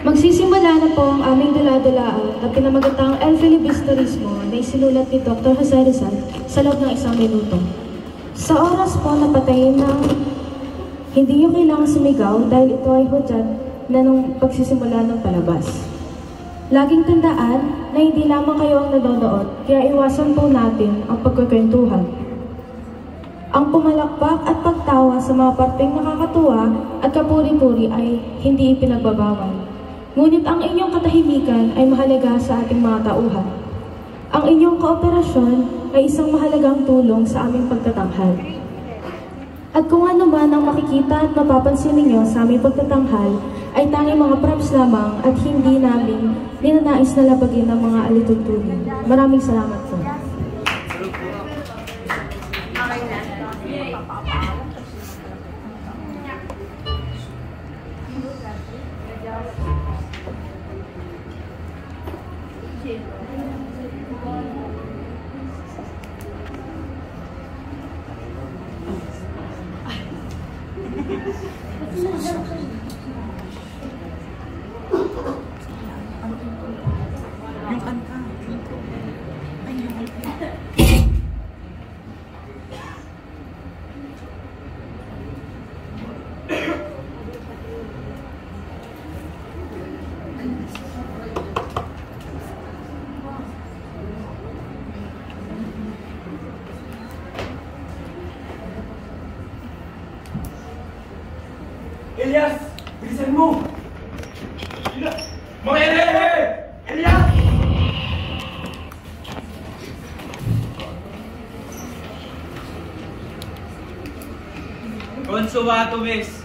Magsisimula na po ang aming dula-dulaan na pinamagatang El Filibusterismo na isinulat ni Dr. Jose Rizal sa loob ng 1 minuto. Sa oras po na patayin ng hindi nyo kailangan sumigaw dahil ito ay hudyat na nung pagsisimula ng palabas. Laging tandaan na hindi lamang kayo ang nanonood, kaya iwasan po natin ang pagkukwentuhan. Ang pumalakpak at pagtawa sa mga parteng nakakatuwa at kapuri-puri ay hindi ipinagbabawal. Ngunit ang inyong katahimikan ay mahalaga sa ating mga tauhan. Ang inyong kooperasyon ay isang mahalagang tulong sa aming pagtatanghal. At kung ano man ang makikita at mapapansin ninyo sa aming pagtatanghal ay tanging mga props lamang at hindi namin ninanais na labagin ng mga alituntunin. Maraming salamat po. Yung kanta. Ay, yung kanta. Elias! Bilisan mo! Mga Elias! Konsuwato, miss!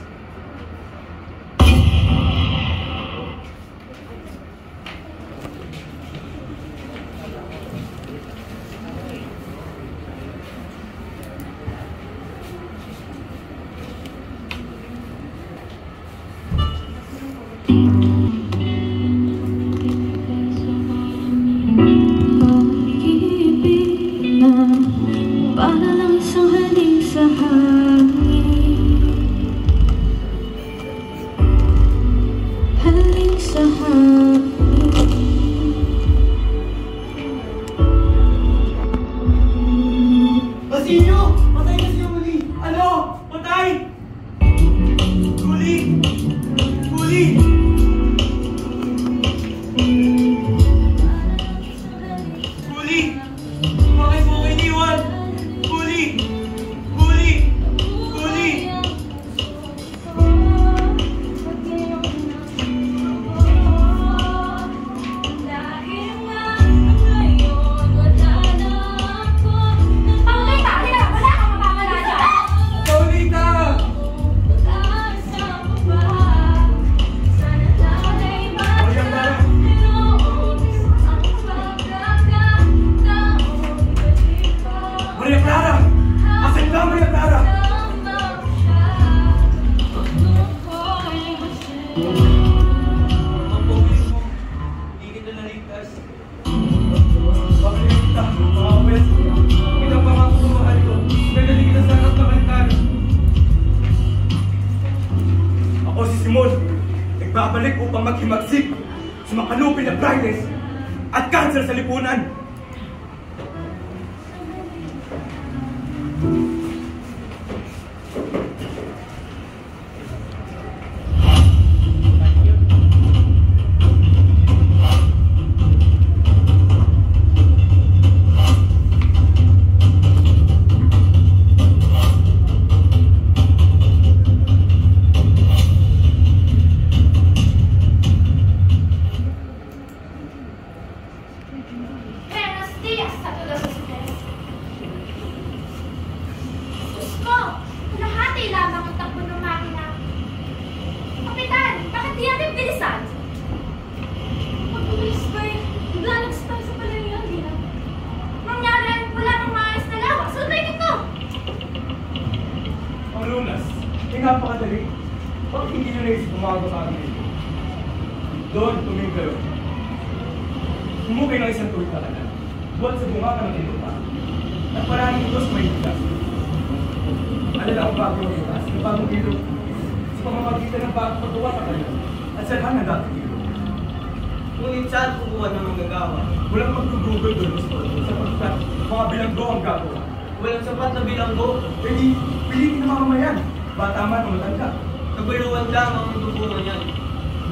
Nagbabalik upang maghimagsik sa makalupin na blindness at cancer sa lipunan. Napakadali. Bakit hindi nyo naisip umaga sa akin dito? Doon, tumingin kayo. Humukay ng isang tuwid na kanan. Buwan sa bunga ka ng ito pa. At maraming ito sa may bigas. Alala ang bagong bukas, ng bagong ilog. Sa pamamagitan ng bagong patuwa ka kayo. At sa lahat ng dating ilog. Ngunit saan kukuha ng manggagawa? Walang mag-google doon, sapagkat mga bilanggo ang gagawa. Walang sapat na bilanggo. Eh di, piliin ng mga mamayan. Bata man o matanda. Kaguluhan lang ang tutulungan yan.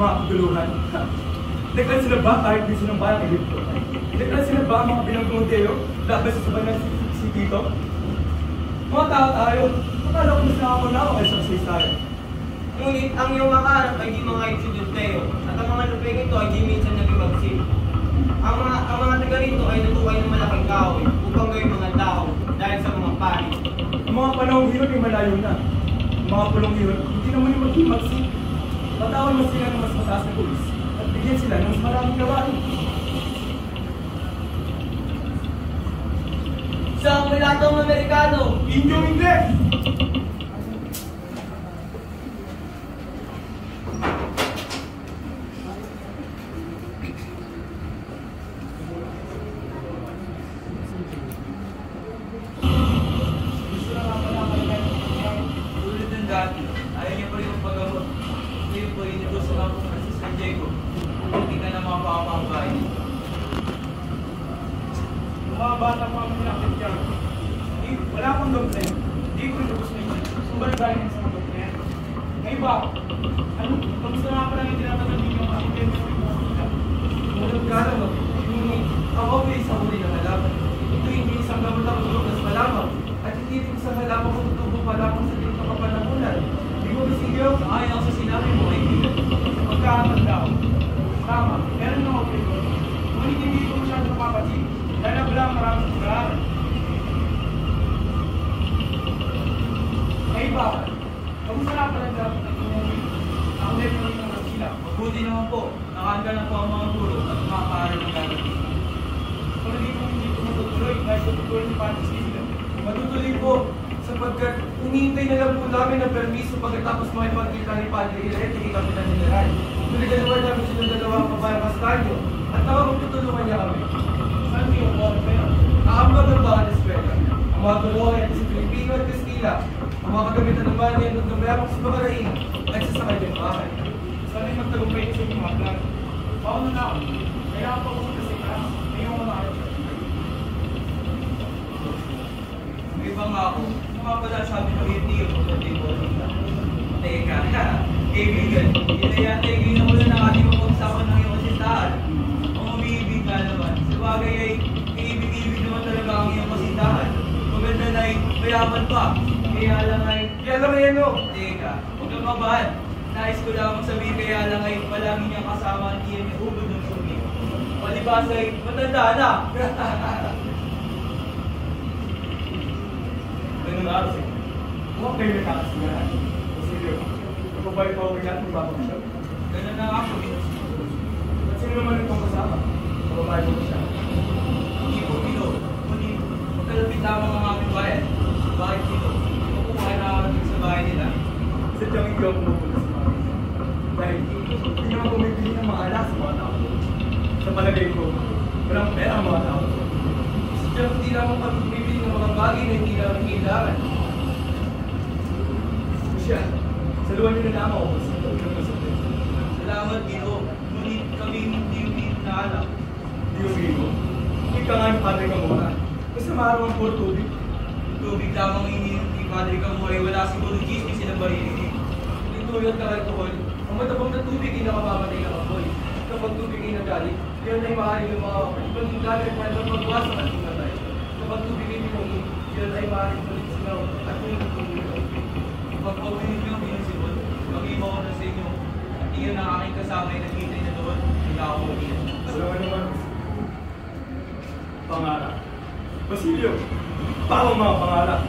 Mga kaguluhan. Deklan sila ba kahit di silang bayang Egypto? Deklan sila ba ang mga bilanggong Teo laban sa sabanan si Tito? Mga tao tayo. Akala ko mas nakakunao kaysa sa tayo. Ngunit ang iyong makaharap ay di mga Estudianteo at ang mga lupeng ito ay di minsan naging magsim. Ang mga taga rito ay natukoy ng malaking kahoy upang gawing mga tao dahil sa mga pari. Ang mga panahong yun ay malayo na. Ang mga pulong yun, hindi naman yung maghimagsik. Patawan mo sila ng mas mataas na pulis at bigyan sila ng mas maraming gawain. Isang milatong Amerikano! Inyong Ingles! Tulad ng dati, ayaw niya pa rin ang paggamot. Ngayon po, inutusan ako ng si San Diego. Hindi ka na mapapangkay. Yung mga bata pa ang pinakit yan. Wala akong doble. Hindi ko lubos na yun. Sumbalibayan yung isang doble yan. Ngayon ba? Ano? Kamusta nga pa lang yung tinatanong ninyo ang aking tempo yung mga sila? Ngunit ka lang, ngunit ako may isang huli na halaman. Ito hindi isang gamot ang tulog na malamang. At hindi rin isang halaman kung tutubo pa lamang sa dito kapanahunan. Hindi mo bisigyo? Ayon ako sa sinabi mo, kaibigan. Sa pagkakatanda ko. Tama. Meron ng opinion. Ngunit hindi ko masyado napapansin. Dahil na wala maraming pag-aaral. Ay bakit? Kamusta na pala dapat ang umuwi? Ako din yung mga sila. Mabuti naman po, nakahanda na po ang mga guro at makakaaral ng gagawin. Kung hindi ko matutuloy, dahil sa tutuloy ni Patrick sila. Matutuloy po, sapagkat hinihintay na lang po namin ng permiso pagkatapos makipagkita ni Padre Hilaret ni Kapitan General. Tuloy-dalawa namin silang dalawang kabayang kastanyo at magtutulungan niya kami. Saan mo yung mga pera? Kaambag ng bawat eskwela. Ang mga tuluhan ay si Pilipino at Kastila. Ang mga kagamitan ng bayan ay nagdabayakong sa Bakarain at sasakay ng bahay. Sana'y magtagumpay sa inyong mga plano. Paano na ako? Kailangan pa ko sa kasikas. Ngayong mga araw. May iba nga ako, mga pala sabi ng Etiyo kung sa Tibo nila. Teka, kaibigan, ito yata yung ginawa na ating pag-usapan ng iyong kasintahan. Ang umiibig nga naman, sa bagay ay iibig-ibig naman talaga ang iyong kasintahan. Maganda na ay mayaman pa, kaya lang ay... Kaya lang yan o. Teka, huwag kang kabahan. Nais ko lamang sabihin kaya lang ay palagi niyang kasama ang iyan niya ubod ng sugi. Palibas ay matanda na. Ganun araw siya. Huwag kayo nakakasigahan. Kasi yun, kapabay pa ako natin magpapakasya. Ganun na ako, At sino naman itong kasama? Kapabay ko siya. hindi po Pino. Ngunit magkalapit lamang ang aming bayan. Bakit Pino? Kukuha na ako sa bahay nila. Sadyang hindi ako pumupunta sa mga dahil hindi naman bumibili ng mga alas sa mga tao. Sa palagay ko, walang pera ang mga tao. Sadyang hindi lamang kami bumibili ng mga bagay na hindi namin kailangan. Siya, saluhan niyo na lamang ako sa pagkakasabay. Salamat Pino. Ngunit kami hindi naalam. Hindi yung bigo. Hindi ka nga yung padre ka muna. Kasi maaraw ang puro tubig. Tubig lamang ininom ni Padre Kamuray, wala siguro chismis silang maririnig. Nitulad ka alcohol, ang matabang na tubig ay nakamamatay ng apoy. Kapag tubig ay nagalit, yun ay maaaring ng mga ibang gamit para magbuwas sa ating matay. Kapag tubig ay pinungin, yun ay maaaring ulit sinaw at yun ang tumulong. Kapag pauwinig niyo ang pinasigot, mag-iba ko na sa inyo. At iyon ang aking kasama ay nakita na doon, hindi ako ulit. Saluhan naman. Pangarap. Basilio, paano mga pangarap?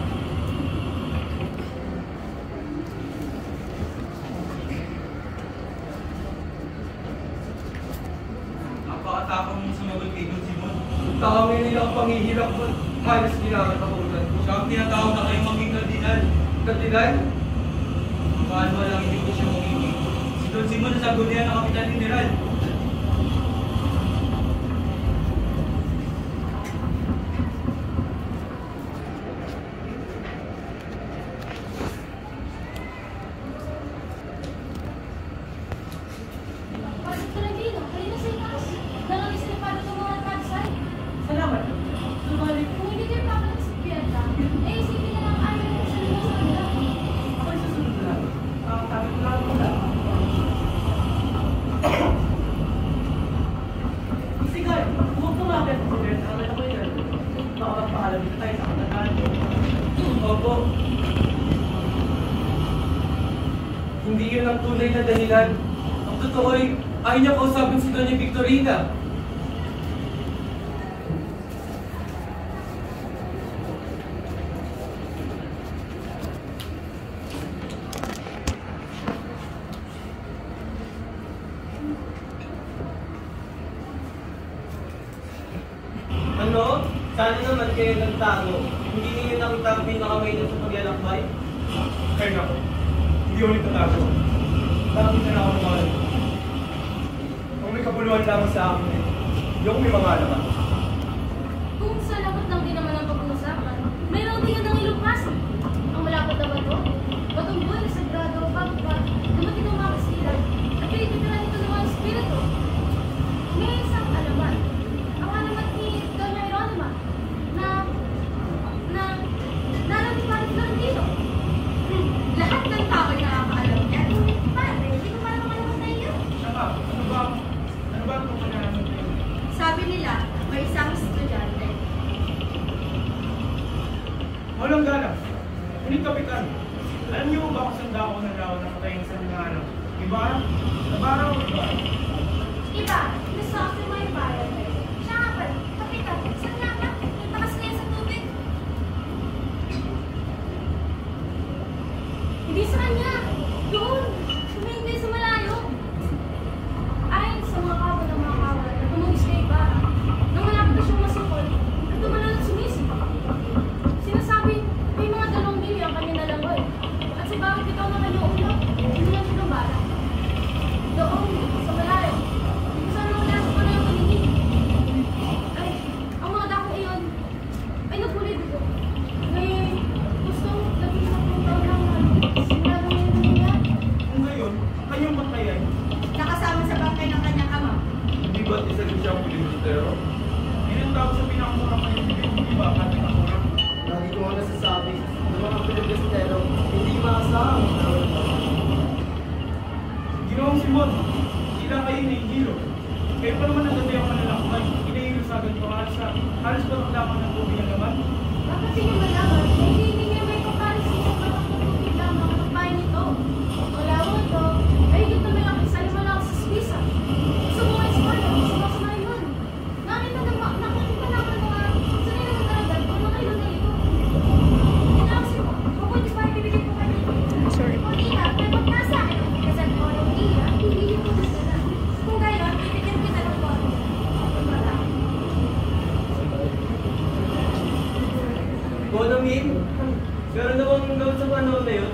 Napakatapang mong sumagot kay Don Simon. Tawagin nila ang panghihirap mo. Halos kinakatakutan ko. Siya ang tinatawag na kayo maging kardinal. Kardinal? Paano walang hindi ko siya magiging? Si Don Simon nasagot niya ng Kapitan General. Pasok ka na dito, kayo na sa itaas. tunay na dahilan. Ang totoo ay ayaw niya kausapin si Doña Victorina. Ano? Sana naman kayo nagtago. Hindi ninyo nakita ang pinakamainit sa paglalakbay? Kaya nga po, hindi ko nagtatago. Dami na ako naman. Kung may kapuluhan lamang sa akin, hindi ako may mga alaman. Kung sa lapat lang din naman ang pag-uusapan, mayroon din ang ilugpas. Ang malapot na bato, batong buhay na sagrado, bago-bago, dumating ang mga kasilan, at pinititiran ito ng mga espiritu. May isang alaman. Ang alamat ni Doña Hieronima na nalagpalit lang dito. Lahat ng tao ay nakakaalam niya. Pare, hindi ko parang malaman na iyo. Siya ka, ano ba ang pagkakalaman niyo? Sabi nila, may isang estudyante. Walang galang. Ngunit kapitan, alam niyo ba kung saan ako nalaw na patayin sa mga anak? Ibarra? Nabara o Ibarra? Iba, gusto ako sa may bayan. Siya nga pala, kapitan, saan nga ba? Takas niya sa tubig. Hindi sa kanya. Doon, sumingay sa malayo. Ayon sa mga kabal ng mga kawal na tumugis kay Ibarra, nang malapit na siyang masukol, at tumalala at sumisip. Sinasabi, may mga 2 milyon ang kanya nalangoy. At sa bawat ikaw na kanyang ulo, hindi lang siya ng bala. Doon, sa malayo, saan ang laso ko na yung paligid? Ay, ang mga dako iyon, ay nagpuli dito. May gustong labing 10 taon lang na sinado niya yung nangyayari. Kung ngayon, ang kanyang patayan, Nakasama sa bangkay ng kanyang ama. Hindi ba't isa rin siyang pilibustero? yun ang tawag sa pinakamurang kaibigan, di ba? At ako na. Lagi ko nga nasasabi, ng mga Pilipistero, hindi maasahang Ginoong Simon, sila kayo nahihilo. Kayo pa naman ang ganda yung malalakbay. Hinahilo sa agad ko halos pa lamang ng tubig na naman. Bakit niyo malaman? Hindi niya may kapalis sa pagkakatubig lamang ang bayan nito. Wala mo ito, ay higit na malaki sa lima lang sa Swisa. Sa mga Espanya, sa mga Sumayman. Nakita naman mga sanay na magdaragan kung mga ilo na ito. Inaksi mo, mabuti pa ibibigay ko kayo. Sorry. O tita, may pagkasa akin ang pagkasal ko ng iya, hindi ko nasala. Kung gayon, bibigyan kita ng bono. Wala. Bonomin? Meron na bang gawin sa panahon na yun?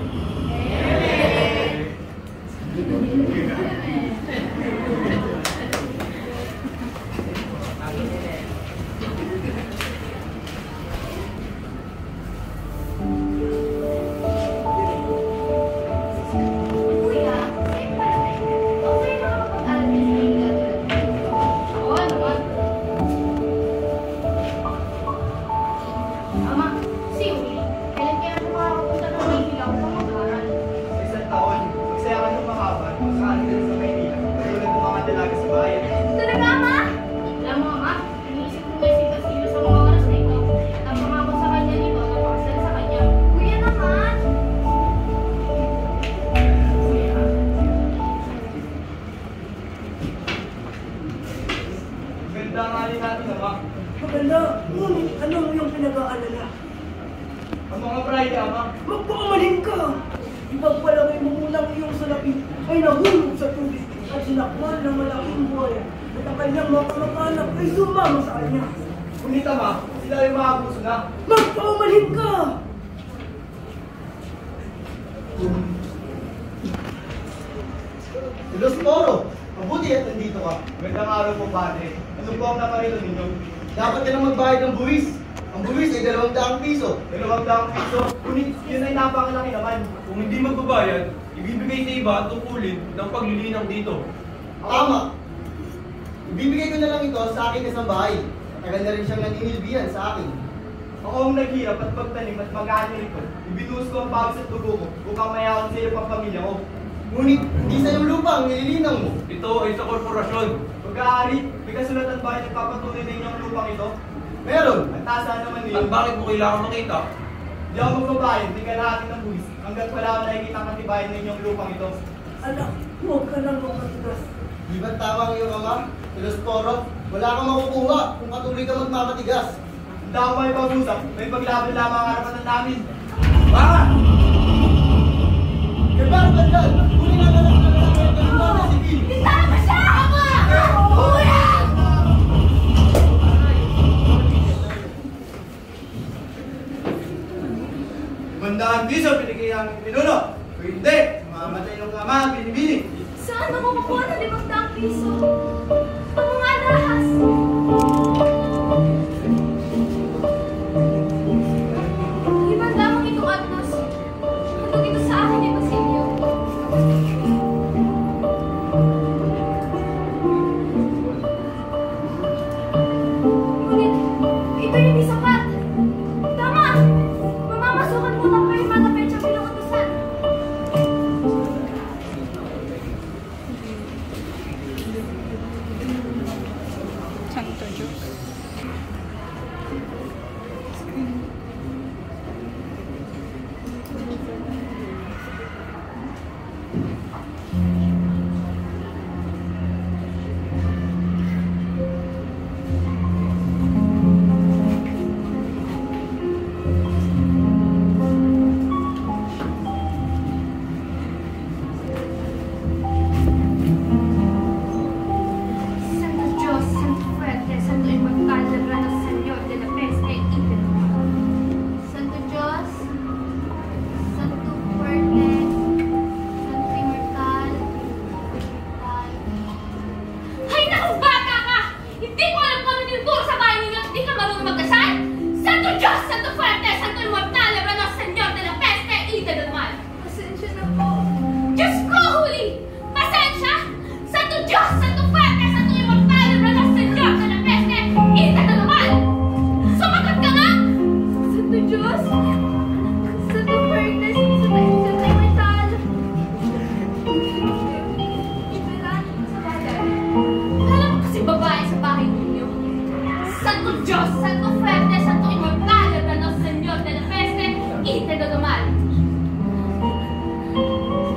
Kuya, sa'yo pala tayo. Okay na kapag-aral ka sa England. Oo naman. Ama, si Uli, kailan kaya ako makakapunta ng Maynila upang mag-aral? Sa isang taon, magsaya ka ng mahaba, magkakalit ka sa Maynila, katulad ng mga dalaga sa bayan. Talaga, Ama? Alam mo, Ama, iniisip ko ngayon si Basilio sa mga oras na ito. Napangako sa kanya nito na pakasal sa kanya. Kuya naman! Ganda nga rin natin, ama. Maganda, ngunit ano mo yung pinag-aalala? Ang mga bride, ama. Magpakamalin ka! Ipagpalagay mo unang iyong salapi ay nahulog sa tubig at sinakmal ng malaking buhaya at ang kanyang mga kamag-anak ay sumama sa kanya. Ngunit, ama, sila ay mga abuso na. Magpakamalin ka! Los Toro, mabuti at nandito ka. Magandang araw po, padre. Ano po ang nakarito ninyo? Dapat ka nang magbayad ng buwis. Ang buwis ay 200 piso. 200 piso? Ngunit yun ay napakalaki naman. Kung hindi magbabayad, ibibigay sa iba at tungkulin ng paglilinang dito. Tama. Ibibigay ko na lang ito sa aking kasambahay. Matagal na rin siyang naninilbihan sa akin. Ako ang naghirap at pagtanim at mag-aani rito. Ibinuhos ko ang pawis at dugo ko upang mayawan sa iyo pang pamilya ko. Ngunit, hindi sa iyong lupa ang nililinang mo. Ito ay sa korporasyon. Pag-aari, may kasulatan ba yung nagpapatuloy na inyong lupang ito? Meron. Ang tasa naman At niyo. bakit mo kailangan makita? Hindi ako magbabayad, hindi ka lahat ng buwis. Hanggat wala ako nakikita ang katibayan ng inyong lupang ito. Anak, huwag ka lang magmatigas. Di ba tama ang iyong ama? Pilosporo, wala kang makukuha kung patuloy ka magmamatigas. Hindi ako may pag-usap, may paglaban lamang ang karapatan namin. Baka! Kaya bakit bandal? Huli na lang ang mga sibil. Tama siya! Ama! Hula! Mandaan piso pinigay ang pinuno. Kung hindi, mamamatay yung ama ang binibini. Saan ako makukuha ng 500 piso? Ang mga alahas! Ibang lamang ito, Agnos. Handog ito sa akin ni Basilio. Ngunit, ito hindi sapat. Tama! Mamamasukan muna ko yung mga petsang pinakatusan. Santo Diyos. Santo Dios, Santo Fuerte, Santo Inmortal, Labrano Señor de la Peste y del Mal. Santo Dios, Santo Fuerte, Santo Inmortal, Ay, naku, bata ka! Hindi ko alam kung ano tinuturo sa bahay ninyo at hindi ka marunong magdasal? Santo Dios, Santo Fuerte, Santo Inmortal, Labrano Señor de la Peste y del Mal. Pasensya na po. Diyos ko, huli! Pasensya! Santo Dios, Santo Fuerte, Santo Inmortal, Labrano Señor de la Peste y del Mal. Sumagot ka nga! Santo Dios, Santo Fuerte, Santo Inmortal. Iberan sa bagay. Alam ko kasi babae sa bahay ninyo. Santo Dios, Santo Fuerte, Santo Inmortal, Labrano Señor de la Peste y del Mal.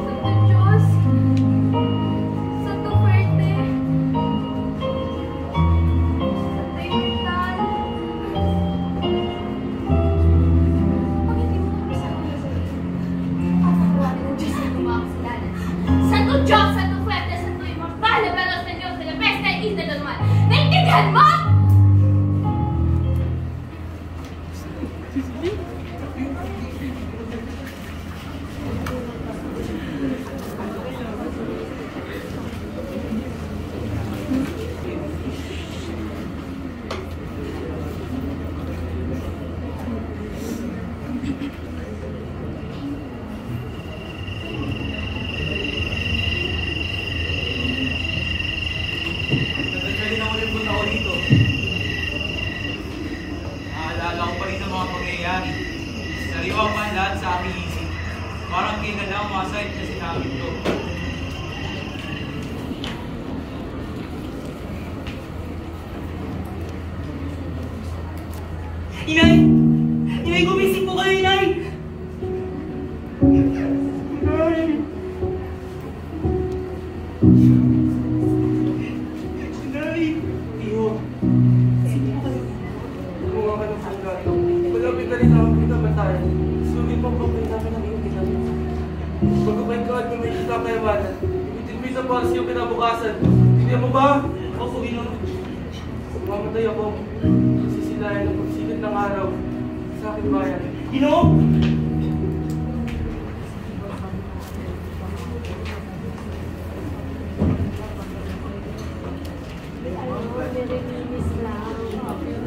Santo Dios, Santo Fuerte, Santo Inmortal. Pag hindi mo napisahan na sa iyo, papakuwarin ng Diyos ang mga kasalanan. Santo Dios, Santo Fuerte, Santo Inmortal, Labrano Señor de la Peste y del Mal. Naintindihan mo? Nagkakalit ako rin punta ko dito. Naalala ko pa rin ang mga pangyayari. Sariwa pa ang lahat sa aking isip. Parang kinala mga site na sinabi ko. Inay! Inay, gumising po kayo, Inay! Inay! Inay! Iyo! Sino po kayo? Gumawa ka ng sanggato. Malapit na rin ako pinabantayan. Sulit pa pa rin namin ang iyong ginagawa. Pagkabay ka at may kita kayawanan. Ibitin mo sa policy yung kinabukasan. Hindi mo ba? Opo, Ginoo. Mamatay ako. Sisilayan ng pagsikat ng araw sa aking bayan. Ginoo!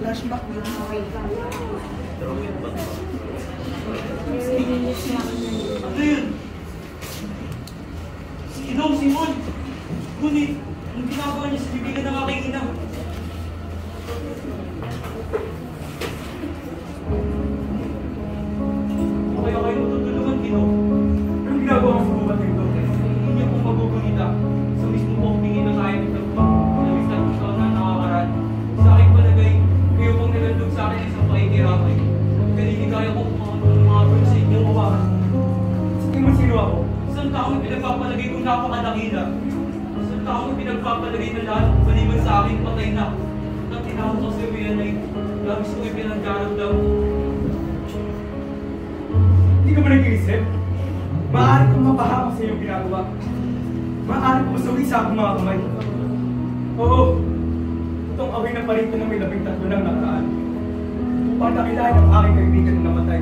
Flashback yun. Ano yun? Si Ginoo, Simon! Ngunit, ang ginagawa niya sa bibigan ng aking ina. Kaya kayo matutulungan, Ginoo. Anong ginagawa mo sa bubatid ko? Hindi niyo po magugunita sa mismo pong tingin na kaya ng tagpa. Labis na gusto na nakakaraan. Sa aking palagay, kayo pong nilandog sa akin isang pakikirapay. Kaya ko mga sa inyong hawakan. Sige mo sino ako? Isang taong pinagpapalagay kong napaka ipapalagay na lahat, maliban sa akin, patay na. At tinawag ko sa yan ay labis ko ipinagdaragdam. Hindi ka ba nag-iisip? Maaari kang mapahamak sa iyong ginagawa. Maaari kang masawi sa aking mga kamay. Oo, itong away na parito na may 13 ng nakaraan. Upang dakilahin ang aking kaibigan na namatay.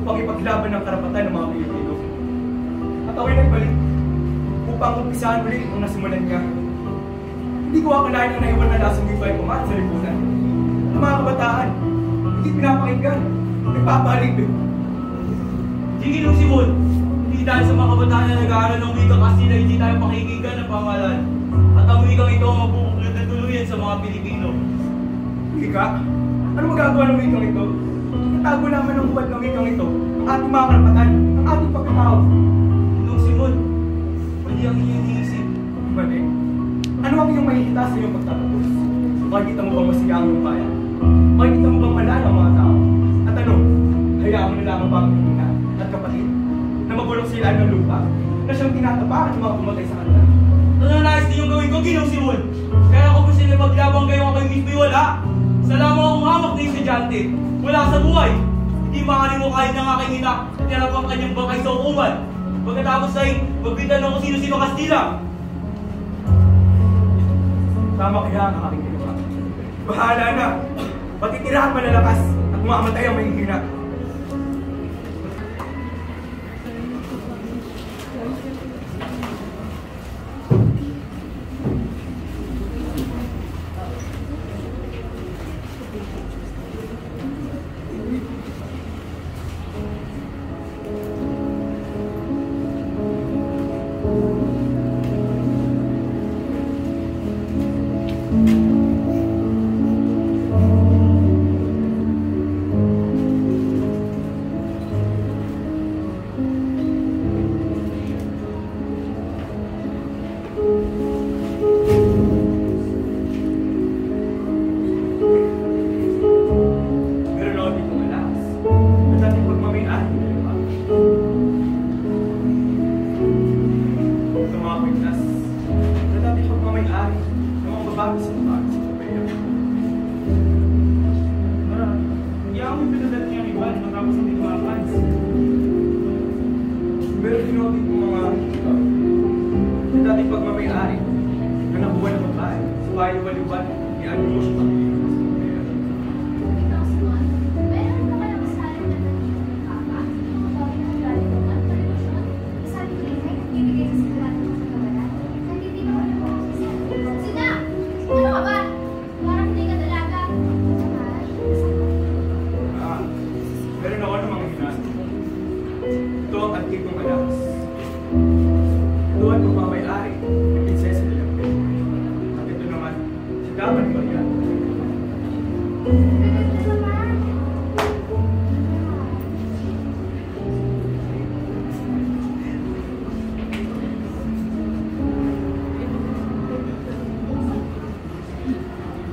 Upang ipaglaban ng karapatan ng mga Pilipino. At ako'y nagbalik upang umpisahan ulit ang nasimulan niya. Hindi ko akalain ang naiwan na lasang di ba ay pumat sa lipunan. Ang mga kabataan, hindi pinapakinggan, nagpapalibig. Sige nung Simon, hindi dahil sa mga kabataan na nag-aaral ng wikang Kastila, hindi tayo pakikinggan ng pangalan. At ang wikang ito ang mabubuklod na tuluyan sa mga Pilipino. Wika? Ano magagawa ng wikang ito? Itago naman ang buwan ng wikang ito, ang ating mga karapatan, ang ating pagkatao. Nung Simon, mali ang inyong iniisip. Mali? Ano ang iyong mahihita sa iyong pagtatapos? Makikita mo bang masiya ang iyong bayan? Makikita mo bang malala ang mga tao? At ano, hayaan mo na lang ang bagong ina at kapatid na magulong sila ng lupa na siyang tinatapakan ng mga pumatay sa kanila. Ano nais ninyong gawin ko, Ginong Simon? Kaya ako po sila paglabang kayo kayo mismo'y wala. Sa lamang akong hamak na estudyante, wala sa buhay. Hindi maaaring mo kahit ng aking ina at yarap ang kanyang bangkay sa hukuman. Pagkatapos ay magbitan ng kung sino-sino Kastila. Tama kaya ang aking ginawa. Bahala na! Patitirahan malalakas at mamamatay ang mahihina.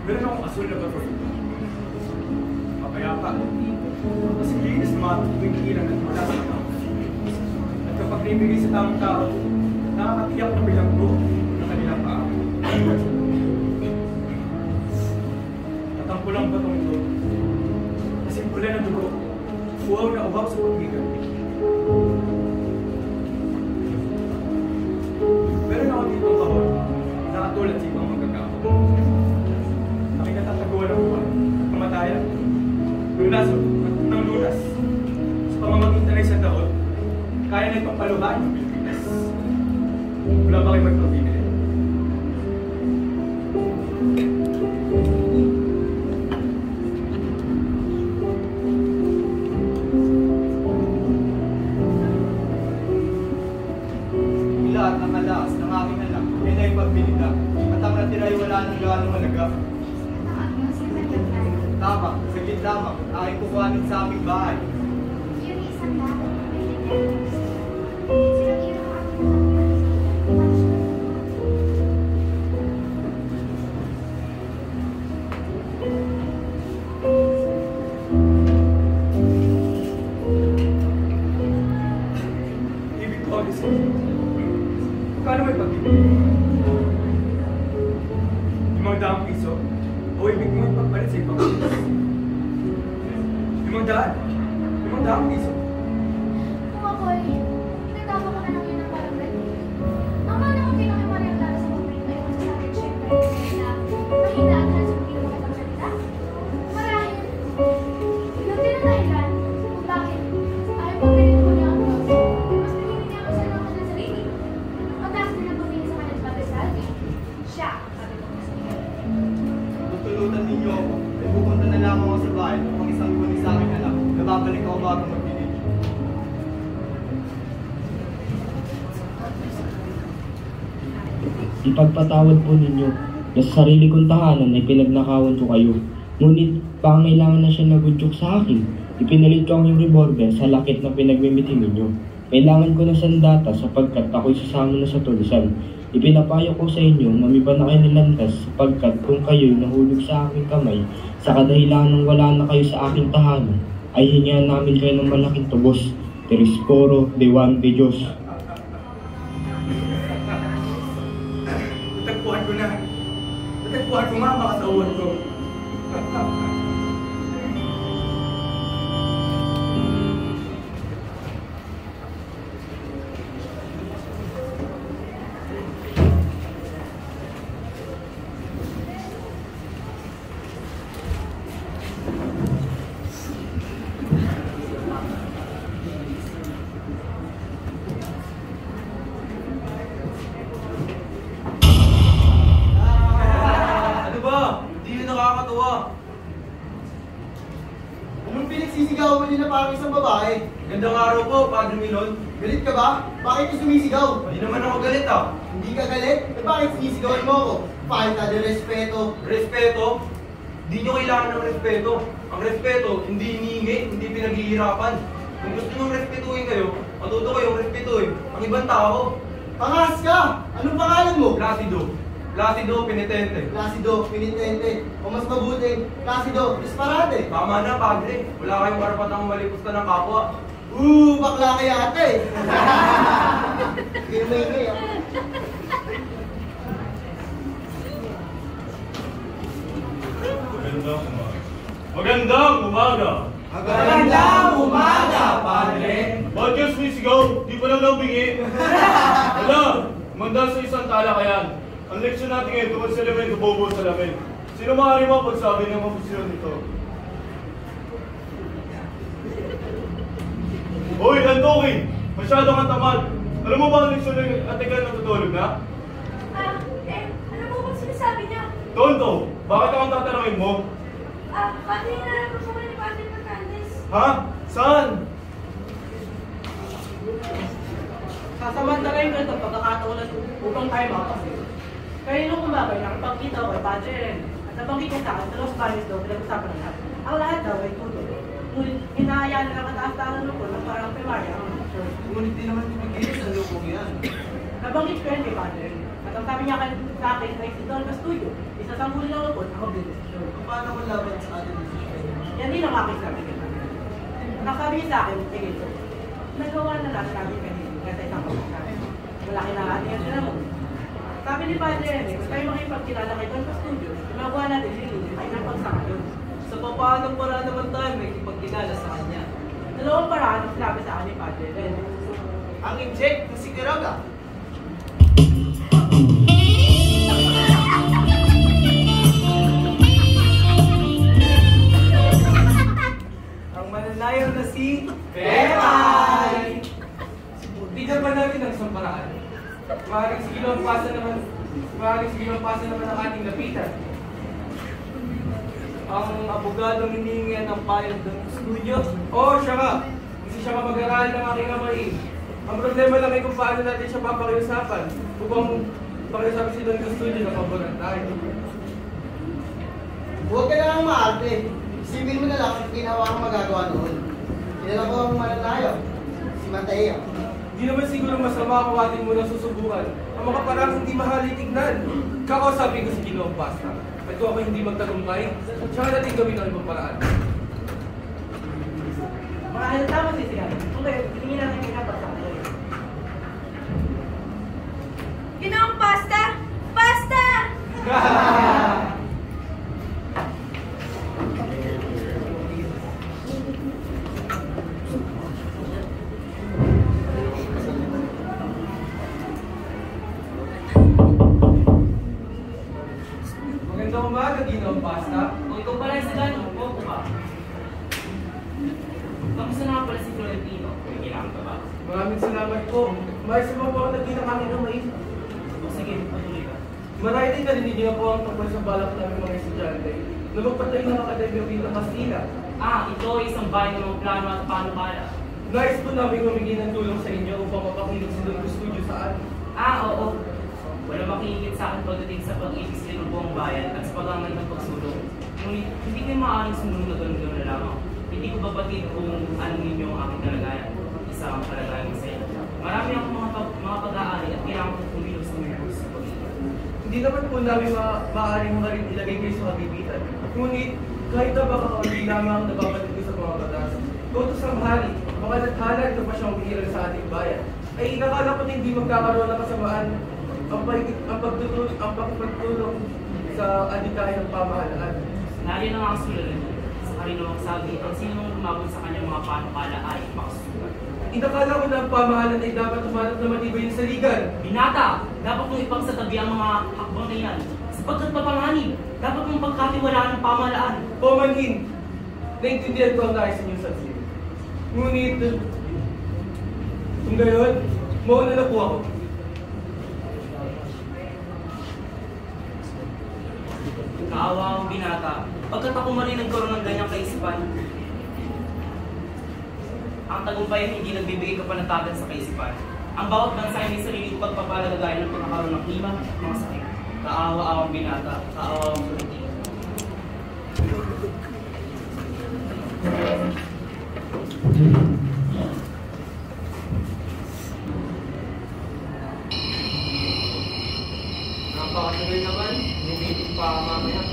Meron akong asul na bato. Papayapa. Kasi linis na mga tuwing ilang at mula sa tao. At kapag naibigay sa tamang tao, nakakatiyak na bilang ko ng kanilang paa. At ang pulang batong ito, kasing pula ng dugo, uhaw na uhaw sa pagbigan. Meron ako dito ang kahon, nakatulad sa ibang magkakao. Natatagawa ng buwan, kamatayan, lunaso at ng lunas. Sa pamamagitan ng isang taon, kaya na itong paluhain ng Pilipinas. Wala ba kayo magpapibili? Lahat ng alaas ng aking anak, yan ay pagbili na. At ang natira ay wala ng gano'ng halaga. Tama, saglit lamang. Aking kukuhanin sa aming bahay. Yung isang dapat. Ibig ko kasi, kung may pag-ibig, 500 piso? O ibig mo ipagpalit sa ibang piso? 500 piso. Kung ako'y nagtama ko na lang yun ng parang red. Ang mga naman pinakimari ang lara sa pagpalit na yung sa akin, syempre, na mahina at halos hindi naman kitang salita. Marahil, yun din ang dahilan kung bakit ayaw pagpilit ko niya ang boss. Mas pinili niya ako sa mga kanyang sarili. Mataas din ang pamili sa kanyang pagkasal. Siya, sabi ko sa iyo. Tutulutan ninyo ako. Ay pupunta na lamang ako sa bahay upang isang kunin sa aking anak. Nababalik ako bago magdilig. Ipagpatawad po ninyo na sa sarili kong tahanan ay pinagnakawan ko kayo. Ngunit pangailangan na siya naguntyok sa akin. Ipinalit ko ang yung revolver sa lakit na pinagmimiti ninyo. Kailangan ko ng sandata sapagkat ako'y sasama na sa tulisan. Ipinapayo ko sa inyo mamiba na kayo nilandas sapagkat kung kayo'y nahulog sa aking kamay sa kadahilan ng wala na kayo sa aking tahanan ay hingihan namin kayo ng malaking tubos. Tirisporo de Juan de Dios. Natagpuan ko na. Natagpuan ko nga baka sa uwan ko. Ano ba? Hindi yun nakakatuwa. Anong pinagsisigaw mo nila parang isang babae? Gandang araw po, Padre Milon. Galit ka ba? Bakit ka sumisigaw? Hindi naman ako galit ah. Hindi ka galit? Eh bakit sinisigawan mo ako? Falta de respeto. Respeto? Hindi nyo kailangan ng respeto. Ang respeto, hindi hinihingi, hindi pinaghihirapan. Kung gusto nyo respetuhin kayo, matuto kayong respetuhin ang ibang tao. Pangas ka! Anong pangalan mo? Placido. Placido, penitente. Placido, penitente. O mas mabuting, Placido, disparate. Tama na, Padre. Wala kayong karapatang malipusta ng kapwa. Bakla kaya ate. Gimay-gay ah. Magandang umaga! Magandang umaga, Padre. Ba't yung sumisigaw? Di pa lang naubingi. Wala! Manda sa isang talakayan. Ang leksyon natin ngayon tungkol sa elemento bobo sa lamin. Sino maaari mo pagsabi ng mga posisyon nito? Hoy, Antokin! Masyado kang tamad. Alam mo ba ang leksyon ng atikan natutulog na? Ano po bang sinasabi niya? Tonto! Bakit akong tatanungin mo? Padre, nalaman ko ni Padre Fernandez. Ha? Saan? Sasamantalayin ko ito pagkakataon na upang tayo makapasig. Kaya nung umabay, nakapagkita ko kay Padre Ren. At nabanggit niya sa akin sa Los Baños daw, pinag-usapan ng lahat. Ang lahat daw ay tuto. Ngunit hinahayaan na nakataas-taas ko ng parang primarya ang church. Ngunit di naman pinigilis ang lupong yan. Nabanggit ko yan kay Padre Ren. At ang sabi niya sa akin ay si Don Castillo. Isa sa huli ng lupon, ako din sa church. Paano mo laban sa atin? Yan din ang aking sabi kay Padre Ren. Ang sabi niya sa akin, sige ito. Nagawa na lang sabi kanina kasi isang kapagkakas. Wala kailangan niya sila mo. Sabi ni Padre Ren, kung tayo makipagkilala kay Don Castillo, ginagawa natin sinili ay napagsaka yun. Sa papaanong paraan naman tayo may ipagkilala sa kanya? Dalawang paraan ang sinabi sa akin ni Padre Ren. Ang inject ng Sigaraga. Ang mananayaw na si Pepay! Tignan ba natin ang isang paraan? Maaaring sigilampasan naman ang ating lapitan. ang abogadong hiningi ng payo ng studio. Oo, siya nga. Kasi siya ka mag-aaral ng aking amay. Ang problema lang ay kung paano natin siya papakiusapan. Upang pakiusapan si Don Custodio na paboran tayo. Huwag ka lang maarte. Isipin mo na lang ang ginawa kang magagawa noon. Kilala ko ang mananayaw, si Mateo. Hindi naman siguro masama kung atin mo na susubukan. Ang mga parang hindi mahali tignan. Kakausapin ko si Ginoong Pasta. At kung ako hindi magtagumpay, siya natin gawin ang ibang paraan. Marahil tama si Sigal. Kung kayo, tingin natin pinapagsak kayo. Ginoong Pasta! Pasta! Magandang umaga, Ginoong Pasta. O ikaw pala yung sagano, o ba? Kamusta na nga pala si Florentino? May kailangan ka ba? Maraming salamat po. May sa mga bakit nagkita kami ng mais. O sige, patuloy ka. Marami din narinig niyo po ang tungkol sa balak namin mga estudyante na magpatay ng Akademya Pino Castilla. Ito ay isang bayan ng mga plano at panukala. Nais po namin humingi ng tulong sa inyo upang mapakinig si Dr. Studio sa atin. Oo. Wala makikita sa akin pagdating sa pag-ibig sa buong bayan at sa paggangan ng pagsulong. Ngunit hindi kayo maaaring sumunod na gano'n na lamang. Hindi ko babatid kung anong ninyo ang aking kalagayan. Isa ang kalagayan ko sa inyo. Marami akong mga pag-aari at kailangan kong kumilos sa pag-ibig. Hindi naman po namin maaaring rin ilagay kayo sa kabibitan. Ngunit kahit na baka kauli lamang nababatid ko sa mga batas, utos ng hari, mga nathala ito pa siyang bihira sa ating bayan, ay nakala ko na hindi magkakaroon ng kasamaan ang pagpagtulong sa adikahin ng pamahalaan. Nariyan ang sulatan sa karinawang sabi, ang sinong lumabot sa kanyang mga panukala ay makasusulat. Inakala ko na ang pamahalaan ay dapat tumanap na matibay ng saligan. Binata, dapat mong ipagsatabi ang mga hakbang na yan. Sapagkat papanganib, dapat mong pagkatiwalaan ng pamahalaan. Pamanhin, naintindihan ko ang nais sa inyong sabi. Ngunit, kung gayon, mauna na po ako. Kaawa ang binata. Pagkat ako man ay nagkaroon ng ganyang kaisipan, ang tagumpay ay hindi nagbibigay kapanatagan sa kaisipan. Ang bawat bansa ay may sariling pagpapalagay ng pagkakaroon ng klima at mga sakit. Kaawa-awang binata, kaawa-awang Florentino. Napakatuloy naman, may meeting pa mamaya.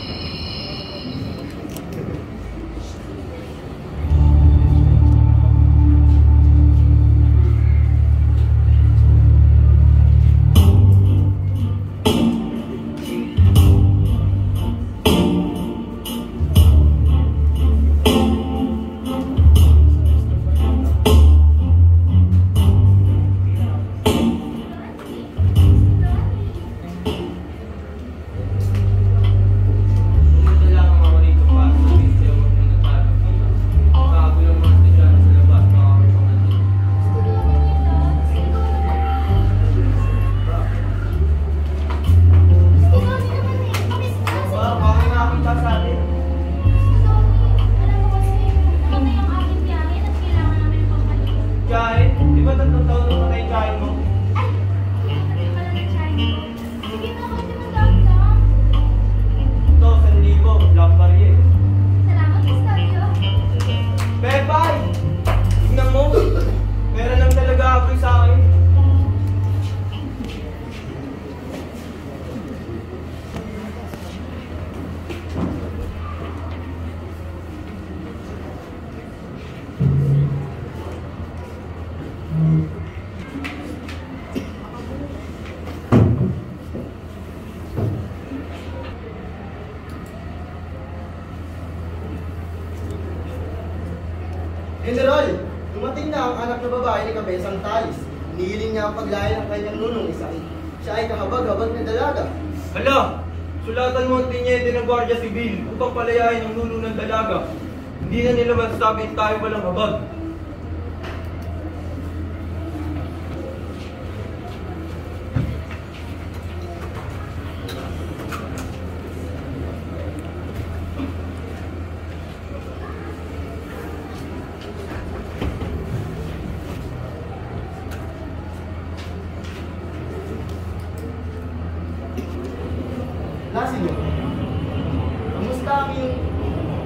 General, dumating na ang anak na babae ni Kabesang Talis. Hinihiling niya ang paglaya ng kanyang nunong isakit. Siya ay kahabag-habag na dalaga. Hala! Sulatan mo ang tinyente ng Guardia Civil upang palayain ang nunong ng dalaga. Hindi na nila masasabi tayo walang habag. Lasino, kamusta ang iyong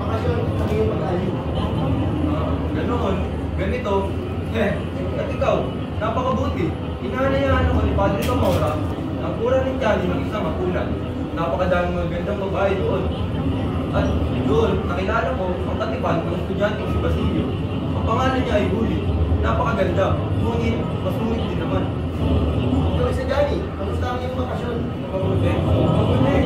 bakasyon sa iyong pag-aaliw? Ganoon, ganito. At ikaw, napakabuti. Inanayaan ako ni Padre Camora ang pura ng Tiali ng isang mapunan. Napakadaming magandang babae doon. At doon, nakilala ko ang katipan ng estudyante si Basilio. Ang pangalan niya ay Huli. Napakaganda, ngunit masungit din naman. Ikaw isa Johnny, kamusta ang iyong bakasyon? Mabuti, mabuti.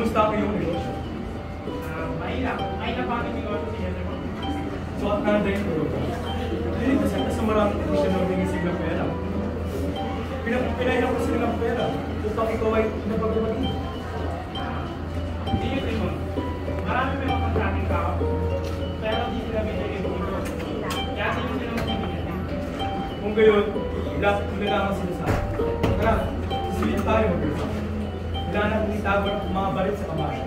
Kumusta ang iyong negosyo? Mahirap pa ang negosyo siya. So at nanda yung tulog. Hindi kasi sa maraming siya nang bingisig ng pera. Pinahirap ko sila ng pera. Upang ikaw ay napagpapagin. Hindi yun, Raymond. Marami may mga masaming tao. Pero di sila binigay ng ulo. Kaya hindi sila magbibigyan. Kung gayon, ilapit ko na lamang sila sa akin. Tara, sisilip tayo mag-usap. Wala na kong itago ng mga barit sa kabayo.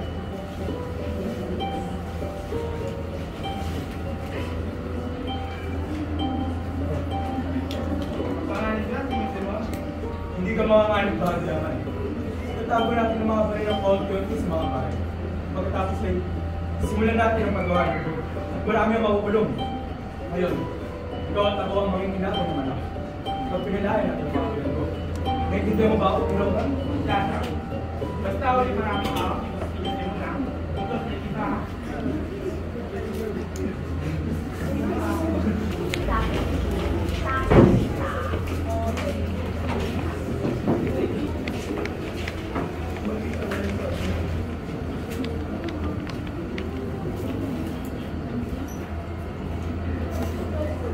Pangalan natin yung dalawa. Hindi ka makakalit ba naman? Tatago natin ang mga barit ng cold turkey sa mga bahay. Pagkatapos ay simulan natin ang paggawa nito. At marami ang makukulong. Ngayon, ikaw at ako ang maging ginagawa ng anak. Ikaw pinalayan natin ang mga pinagawa. Naintindihan mo ba ako kung ka? Lasa. Basta ulit maraming tao. Pinagin mo lang. Utos na kita.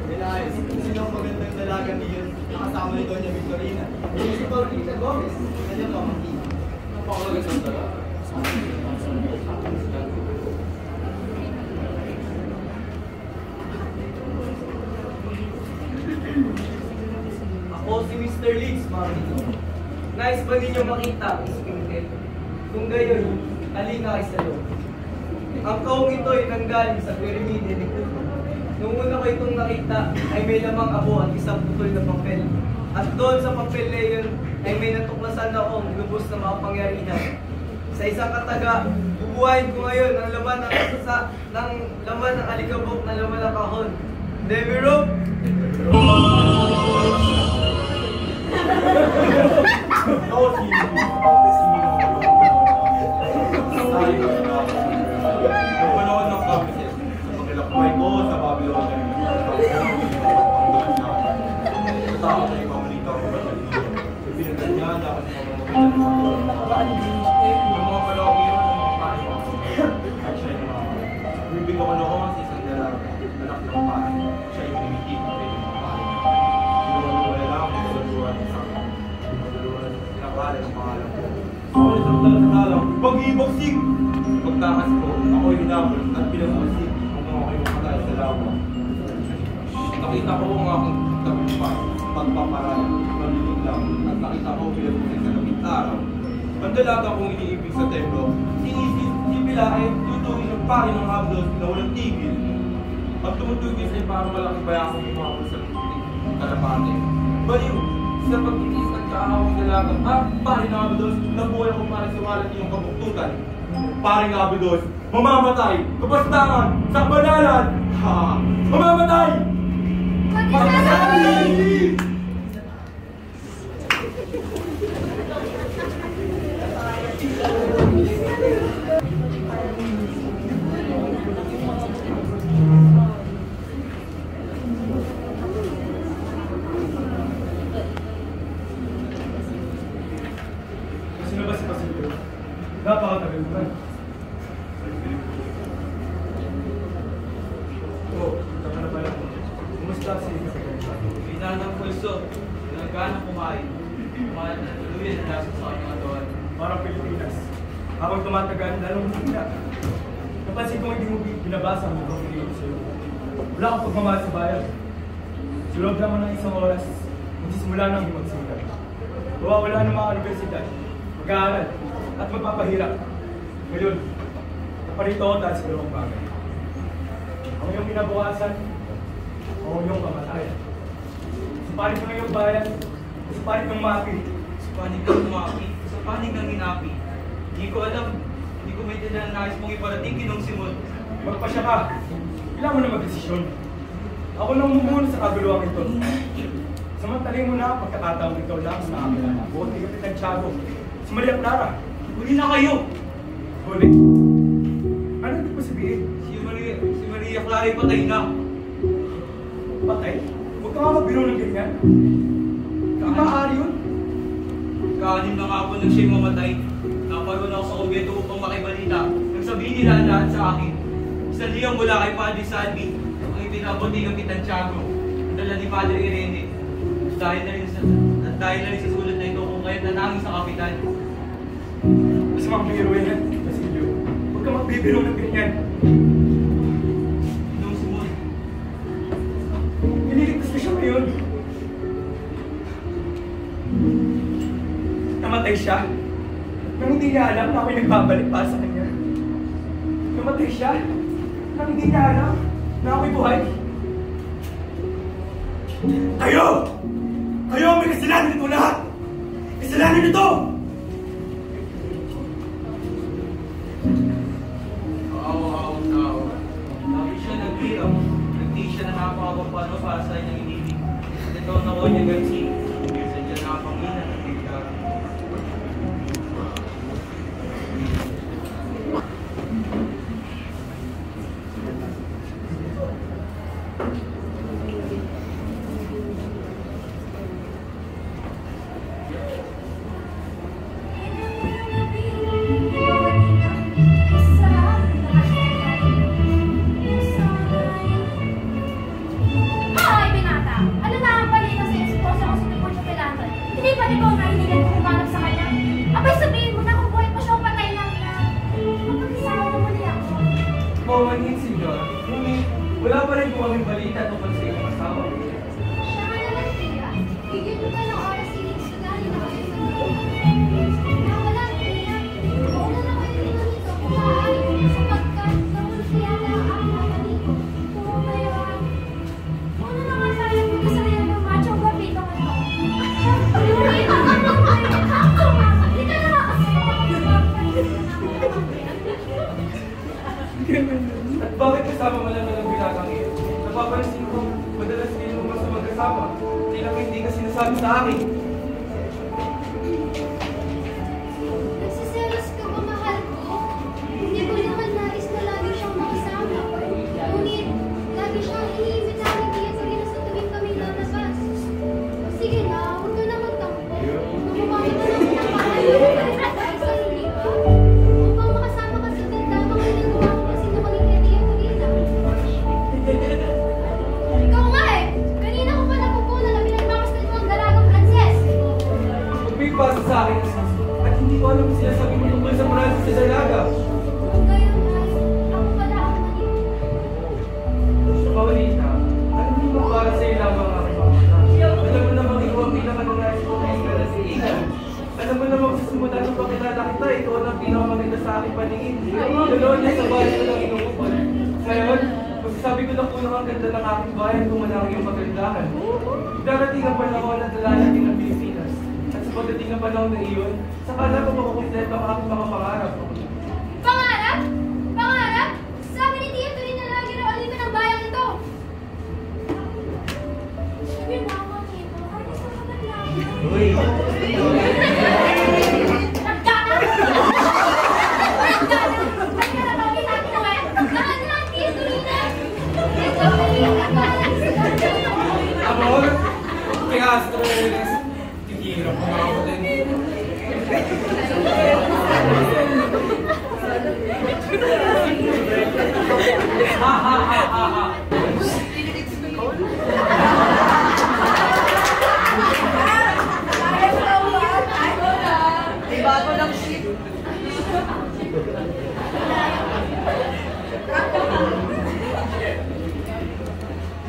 Binayos, sino ang magandang dalaga niyon nakasama ni Doña Victorina? Si Paulita Gomez, kanyang pamangkin. Napakalagas ang dala. Ako si Mr. Leeds, mga ito. Nais ba ninyo makita ang spinkel? Kung gayon, halina kayo sa loob. Ang kaong ito ay nanggaling sa piramide ni Kuko. Nung una ko itong nakita, ay may lamang abo at isang putol na papel. At doon sa papel na yun, ay may natuklasan akong lubos na makapangyarihan. Sa isang kataga, bubuhayin ko ngayon ang laman ng alikabok na laman ng kahon. Demirop! Napanood ng kapit sa pakilakbay ko sa Babylon. Sa tao na ipamalita ko ba sa dito? Pinagdanya na ako sa mga yung mga palawag yun ng mga pari ko. At siya yung mga bibig ako noon sa isang dalaga. Anak ng pari. Siya yung limitin na rin ng pari. Sinuwala lang ako sa duwan sa akin. Sinakala ng pangalan ko. Ako isang talang pag-iibagsig! Pagtakas ko, ako yung hinabol at pinag-uusig hanggang ako yung matay sa lawa. Nakita ko ang aking tagumpay, pagpaparaya, pagdilig lang, at nakita ko pinag-uusig sa labing araw. Ang dalaga kong iniibig sa templo, si Pila ay tutuin ng pari ng hablos na walang tigil. At tumutugis ay parang malaking bayakong umabot sa kalapate. Baliw! Sa pagtitis at kaahawang dalagang pari ng hablos, nabuhay ako para sumalat iyong kabuktutan. Paring Abidos, mamamatay! Kapastangan! Sa banalan! Ha! Mamamatay! Mamamatay! Sino ba si Pasilio? Napakatagal mo na. Taka na pala. Kumusta si Pinaan ng pulso. Pinagkaan ng kumain. Kumain na tuluyan na nasa sa kanyang katawan. parang Pilipinas. Habang tumatagal, lalong humina. Napansin kong hindi mo binabasa ang mga pinili sa'yo. Wala akong pagmamahal sa bayan. Sa loob naman ng isang oras, magsisimula nang himagsikat. Mawawala ng mga universidad, mag-aaral, at magpapahirap. Ngayon, naparito ako dahil sa dalawang bagay. Ang iyong kinabukasan, ang iyong kamatayan. Sa panig ng iyong bayan, sa panig ng mapi. Sa panig ng umapi, sa panig ng hinapi. Hindi ko alam, hindi ko maintindihan na nais mong iparating Ginong Simon. Magpasya ka. Kailangan mo na magdesisyon. Ako nang mumuno sa kaguluhan ito. Samantalin mo na ang pagkakataong ito lang sa akin. Buot ni Kapitan Tiago. Si Maria Clara. Huli na kayo! Huli. Ano ito po sabihin? Si Maria Clara ay patay na. Patay? Huwag ka nga magbiro ng ganyan. Hindi maaari yun. Kaanim na kapon nang siya'y mamatay. naparoon ako sa kumbento upang makibalita. Nagsabihin nila ang lahat sa akin. Isalihan mula kay Padre Salvi, ang ipinabuti ng Pitantiago, dala ni Padre Irene. Dahil na rin sa sulat na ito kung kaya't nanangin sa kapitan. Mas magbibiro yan, Basilio. Huwag ka magbibiro ng ganyan. Noong simul. Nililigtas ko siya ngayon. Namatay siya. Nang hindi niya alam na ako'y nagbabalik para sa kanya. Namatay siya. Nang hindi niya alam na ako'y buhay. Kayo! Kayo ang may kasalanan nito lahat! Kasalanan nito! Kaawang tao. Dahil siya naghirap, nagdi siya na napakapapano para sa kanyang inibig. At ito ang nakuha niya gansin. Sa niya nakapangina at bigla. Hoy, binata! Ano na ang balita sa esposa ko si Nicolio Pelatan? Hindi ba ikaw nahihiligan kung humanap sa kanya? Abay, sabihin mo na kung buhay pa siya o patay na niya. Magpag-isawa na muli ako. Mawanin, senyor. Ngunit, wala pa rin po kaming balita tungkol sa iyong asawa. Siya nga naman, Tia. Bigyan mo ka ng oras sinigsigali na kayo sa mundo. Nawala, Tia. Mauna na kayo dito nito kung maaari sapagkat nahulog na yata ang aking amaniko. Kung ngayon, una na nga tayo mag-isaya ng macho gabito ko ito. Lulit ang ano ko eh. Sumama. Di ka na kasi At bakit kasama mo lang ng binatang iyon? Napapansin ko, madalas din mo mas magkasama. Tila ko hindi ka sinasabi sa akin. Nagsiselos ka ba, mahal ko? Hindi ko naman nais na lagi siyang makasama. Ngunit, lagi siyang iniimbitahan ni Tia Torina sa tuwing kami lalabas. Sige na, huwag ka na magtampo. Mamamamit na lang ng pahayo sa hindi ba? Upang makasama ka sa ganda mga ginagawa ko kasi na maging kay Tia Torina. Ikaw nga eh! Kanina ko pa napupunan na pinagmamasdan mo ang dalagang Frances. Magpipasa sa akin at hindi ko alam sila sabi mo tungkol sa Francis sa dalaga. Kung gayon ay, ako pala ang mali. Sa Paulita, alam mo ba para sa iyo lamang ang aking pamata? Alam mo namang ikaw ang pinakanunais ko na iskala si Ian. Alam mo namang sa simula nung pakilala kita, ikaw ang pinakamaganda sa aking paningin. Dalawa niya sa bahay ko lang inuupon. Ngayon, magsasabi ko na punang ang ganda ng aking bayan kung wala ang iyong kagandahan. Darating ang panahon na dalalating ng Pilipinas. At sa pagdating ng panahon na iyon, saka na ko makukumpleto ang aking mga pangarap. Pangarap? Pangarap? Sabi ni Tia Torina na lagi raw alipin ang bayang ito. Ginawa nito, hanggang sa magandang. Uy! Nagkana! Nagkana! Ay, natatawin natin na eh. Lahat na ang Tia Torina. Tia Torina, Amor, kaya Astrones, titira pa ako din. Ha ha ha ha ha. Bago lang shit.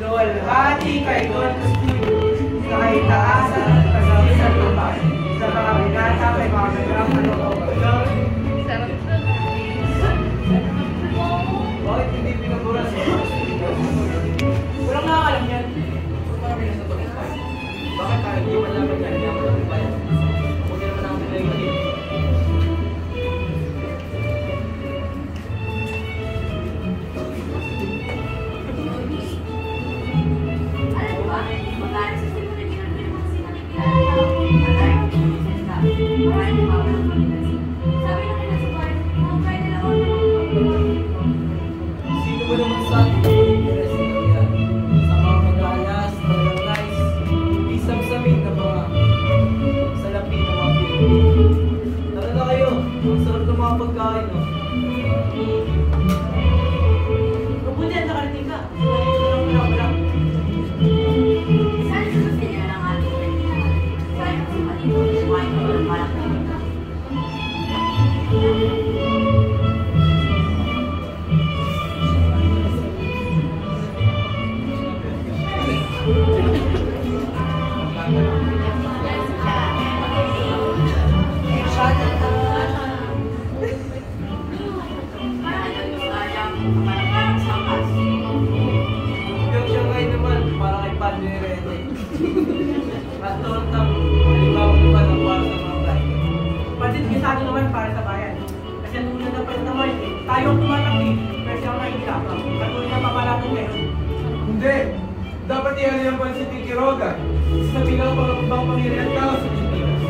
Luwalhati kay Don Castillo sa kaitaasan at kasama sa lupa sa mga binata kay mga nagrang kalooban. Bakit hindi pinagura sa Walang nakakalam yan. Bakit tayo hindi malaman yan? Hindi ako lang bayan. Huwag naman ako pinag-ibig. alam mo ba, mag-aaral sa simula, ginagawa mo kasi nakikilala ka ako. At ayaw ko yung salita. Maraming mga walang pagkakas. Ang sarap ng mga pagkain, no? Mabuti ang nakarating ka. Wala. Sana susunod na lang ating kaibigan. Sana kung palito, kumain ka ng malaki. Hanggang siya ngayon naman, para kay Padre Rene. At tortang, halimbawa naman ang para sa mga private. Pansin ka sa akin naman para sa bayan. Kasi ang tulad ng pwede naman, tayo ang tumatakli, pero siya ang nakikilapang. Katulad ng papalatong ngayon. Hindi! Dapat iyan yung pansin ni Quiroga. Sa pinapangabang pangyarihan tao sa Pilipinas.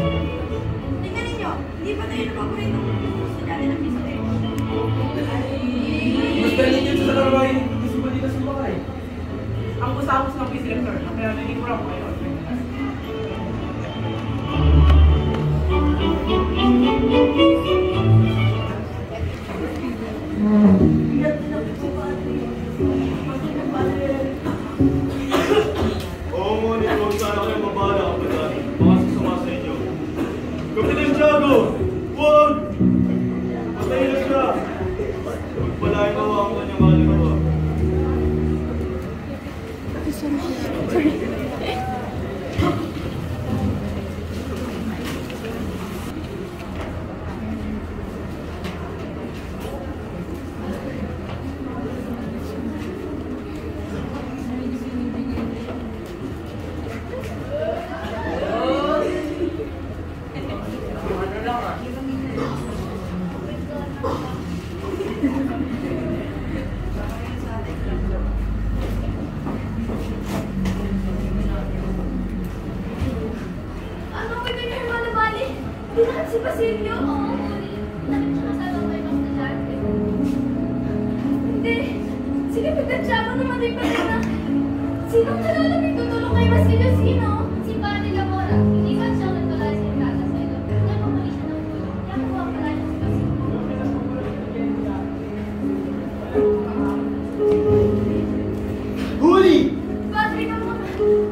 Tingnan ninyo, hindi pa tayo napaborito ng estudyante ng history. Mas dali yun sa karawain ni si Balita Sumakay. Ang usapos ng peace director, na kaya nagigura ko ngayon. Oo, ngunit huwag sana kayo mabahala kapatid. Mga sasama sa inyo. Kapitan Tiago! Huwag! Patay na siya! Pagpalain mo ang kanyang kaluluwa. Ano ba yun yung malabali? Dinahan si Basilio? Oo, nakit siya kasama kayo ng estudyante. Hindi. Sige, pagkatsyago naman din pala na. Sinong nalalapit tutulong kay Basilio? Sino? Si Pani Lamora. Hindi ba siya nagtulala sa Entrada sa ilo? Kaya pumali siya ng tulong. Kaya kuha pala niya si Basilio. Huli! Padre naman,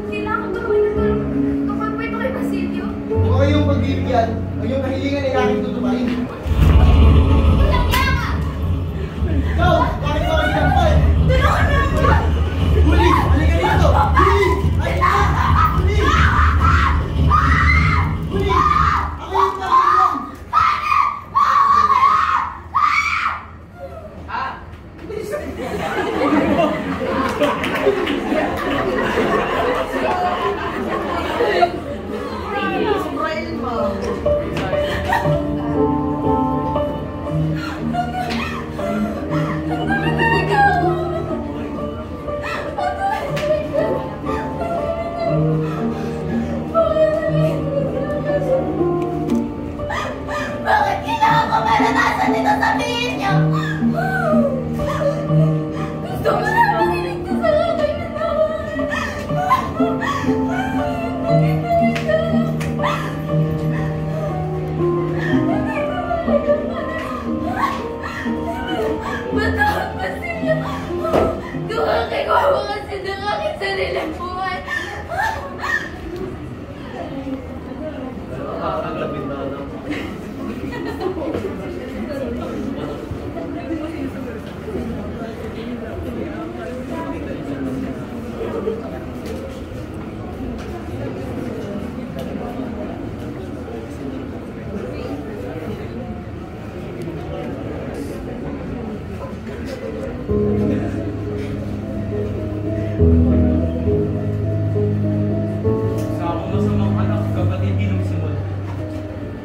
kailangan tulungan na tulong kapag po ito kay Basilio. Kung kayo yung pagbibigyan, ang iyong kahilingan ay aking tutupain. Walang yaka! Ikaw! Bakit ba kayo sinampal? Tulungan mo ako! Huli! Halika dito! Huli! Ay, huli! Huli! Ako yung pagbibigan! Bakit kailangan ko maranasan dito sa niyo? Gusto ko na makiligtas sa akin na Matawag pa sila. Kumakigawa mo kasi ng aking sariling buhay. Ang na lang. Sa akong masamang anak, kapatid Simon.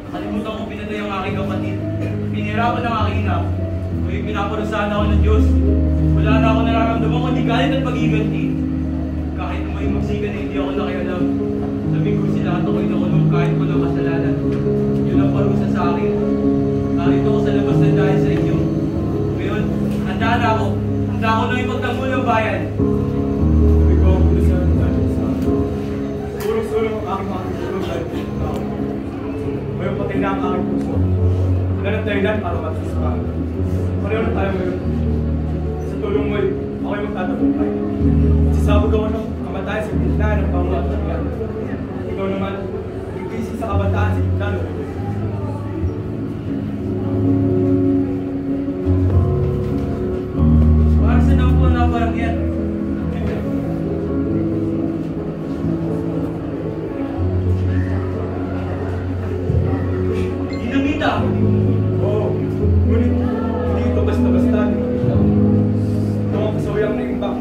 Nakalimutan ko pinatay ang aking kapatid. Pinirapan ng aking ina. Kaya pinaparusahan ako ng Diyos. Wala na ako nararamdaman kundi galit at pag-iganti. Kahit may magsigan na hindi ako nakialam. Sabi ko sila at ako'y nakulong kahit walang kasalanan. Yun ang parusa sa akin. Narito ako sa labas na dahil sa inyo. Ngayon, handa na ako. Handa ako na ipagtanggol ng bayan. Ikaw ang pulisan dahil sa sulong-sulong ang aking mga tutulog dahil sa tao. Ngayon pati na ang aking puso. Wala nang dahilan para matas ka. Pareho na tayo ngayon. Sa tulong mo'y ako'y magtatagumpay. Sisabog ako ng kamatayan sa gitna ng pangulatangan. Ikaw naman, nagkisi sa kabataan sa gitna ng ulo. Para sa nang po na parang yan. Dinamita! Oo, ngunit hindi ito basta-basta. Ito ang kasawiyang na imbak.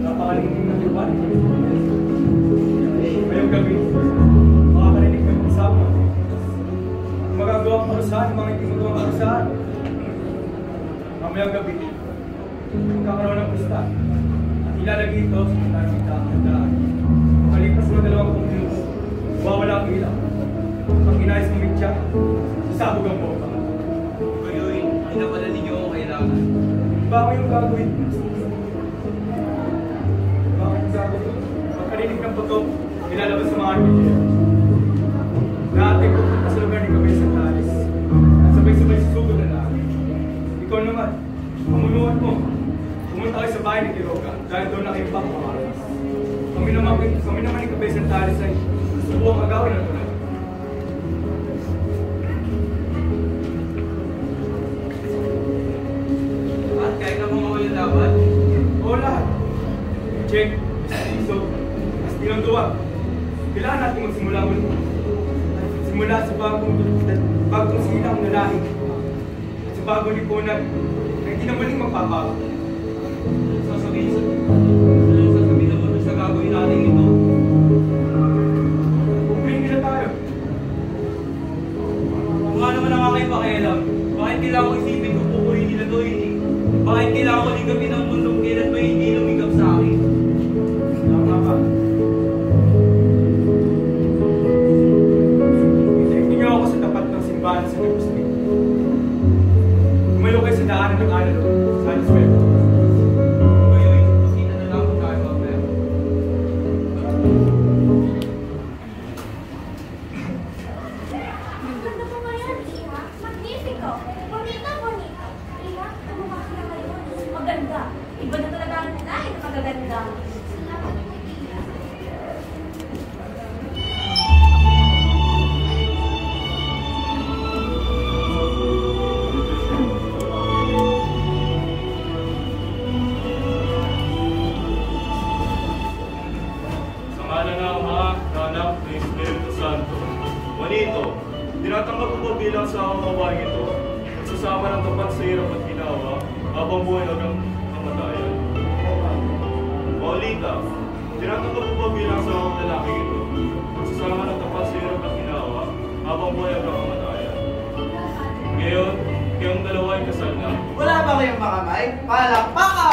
Napakalingking ng iwan. Ngayong gabi, makakarinig ng pagsama. Magagawang parusahan, mga hindi magawang parusahan. Mamayang gabi, magkakaroon ng pista. At ilalagay ito sa kita ang daan. Makalipas ng 2 minuto, wawala ang ilaw. Ang inayos ng mitya, sasabog ang bomba. Ngayon, hindi na pala ninyo ako kailangan. Bakit yung gagawin? Bakit yung gagawin? Pagkarinig ng putok, ilalabas sa mga RPG. Natin ko punta sa lugar ni Kabay Santalis. At sabay-sabay susugod na namin. Ikaw naman, pamunuan mo. Pumunta kayo sa bahay ni Quiroga dahil doon nakaimbak ang maras. Kami naman ni Kabay Santalis ay subuang agawin ang tulad. At kaya ka mga walang laban? Oo lahat. Check, so, as nilang duwa. Kailangan natin magsimula muli. Simula sa bagong silang na lahi. At sa bagong lipunan na hindi na muling magpapago. Sasabihin mo sa gagawin natin ito. Bumili nila tayo. Kung nga naman ang aking pakialam, bakit kailangan ko isipin kung pupunin nila to eh? Bakit kailangan ko ligapin ang mundong kailan ba hindi lumigap sa akin? Tama ka. Itinignan niyo ako sa tapat ng simbahan sa Agustin. Tumayo kayo sa daanan ng alalo, sa Alisuelo. Ngayon, makita na lang kung tayo mamaya. Ganda mo ngayon, Iha. Magnifico. Bonito, bonito. Iha, ano ba sila ngayon? Maganda. Iba na talaga ang nilay na magaganda. Salamat po, Iha. Sa ngalan ng Ama, ng Anak, ng Espiritu Santo. Juanito, tinatanggap ko ba bilang sa kawain ito, nagsasama ng tapat sa hirap at ginawa, habang buhay hanggang kamatayan. Paulita, tinatanggap ko ba bilang sa lalaking ito, nagsasama ng tapat sa hirap at ginawa, habang buhay hanggang kamatayan. Ngayon, kayong dalawa ay kasal na. Wala ba kayong makamay? Palakpakan!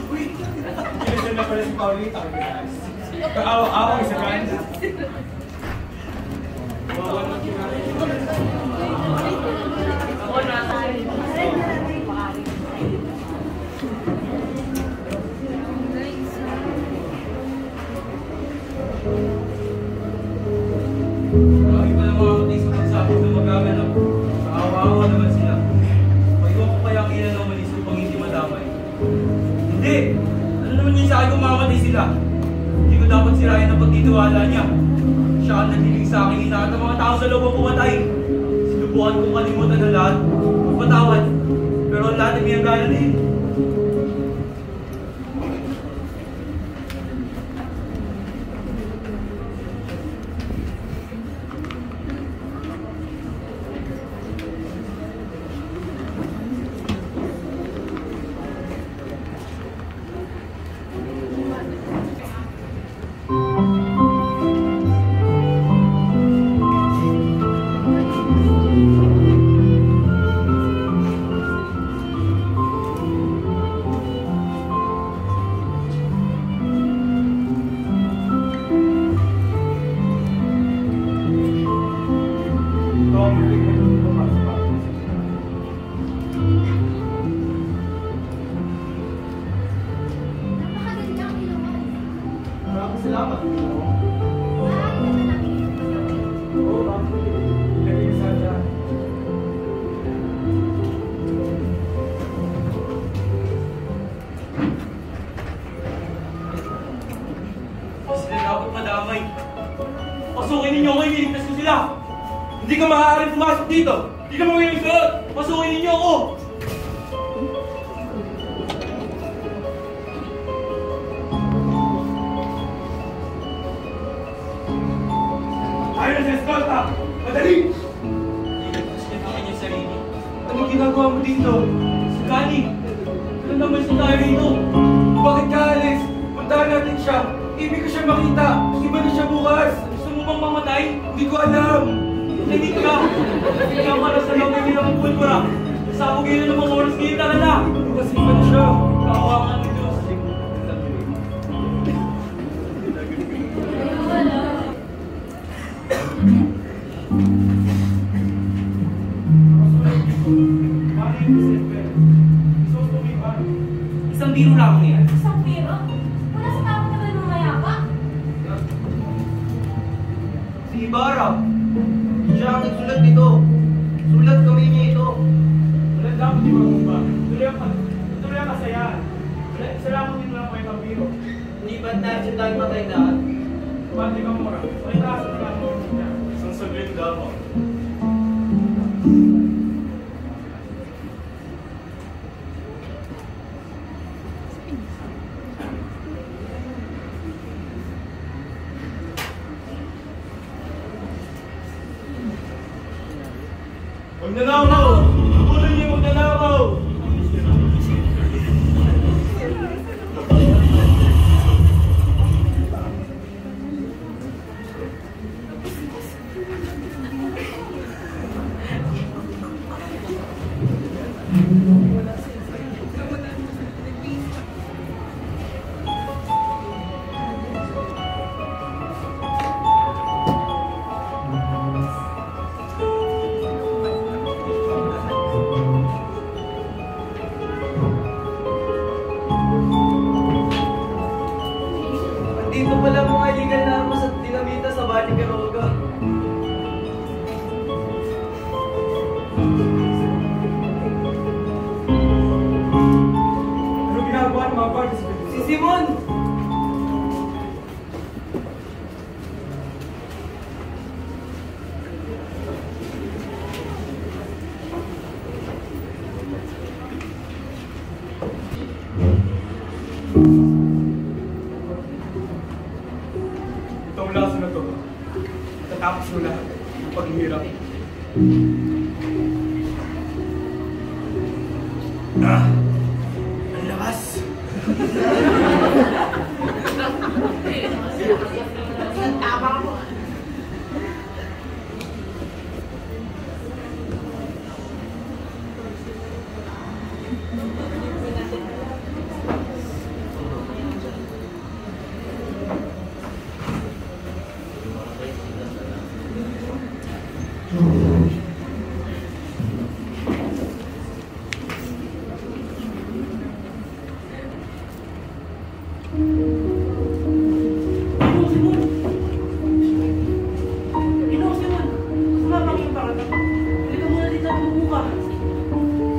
Kinisan na pala si Paulita. Kaawa-awa sa ganda. Marami pa lang mga katis sa pagsapos na magaganap. Kaawa-awa naman sila. Paiwan ko kaya ang ilan ng malis upang hindi madamay. Hindi! Ano naman yun sa akin kung mamamatay sila? Hindi ko dapat sirayan ang pagtitiwala niya. Siya ang nagdiling sa akin lahat ng mga tao sa loob ang pumatay. Sinubukan kong kalimutan ang lahat. Magpatawad. Pero ang lahat ay miyanggalan din. salamat. Maaari naman natin ito pagawin. Oo, ma'am. Ilagay niyo sa dyan. Hindi sila dapat madamay. Pasukin ninyo ako, iniligtas ko sila. Hindi ka maaaring pumasok dito. Hindi ka mawin suot. Pasukin ninyo ako. Ayaw na sa eskolta! Madali! Iligtas niya ang kanyang sarili. Anong ginagawa mo dito? Sukani, ilan naman siya tayo rito? Bakit ka alis? Puntahan natin siya. Ibig ko siya makita. Iba na siya bukas. Gusto mo bang mamatay? Hindi ko alam. Hindi ka. Hindi ka para sa loob ng ilang pulpura. Sabog yun ng mga oras ngayon. Tara na. Kasi iba na siya. Kawakan ng Diyos. Isang biro lang yan. Isang biro? Wala sa tao na ba yung mayapa? Si Ibarra. Siya ang nagsulat nito. Sulat kami niya ito. Wala lang, di ba kung ba? Tuloy ang kasayaan. Salamat din mo lang kayo ng biro. Hindi ba tayo siya tayo patay lahat? Pati ka mura. Ay, taas na lang mo niya. Isang saglit lamang. Magnanakaw! Puno niyo magnanakaw! Dito pala mga illegal na armas at dinamita sa Bali Quiroga. Ano ginagawa ng mga participants? Si Simon! Itong laso na to. Tatapos mo lahat ang paghihirap. Ang lakas!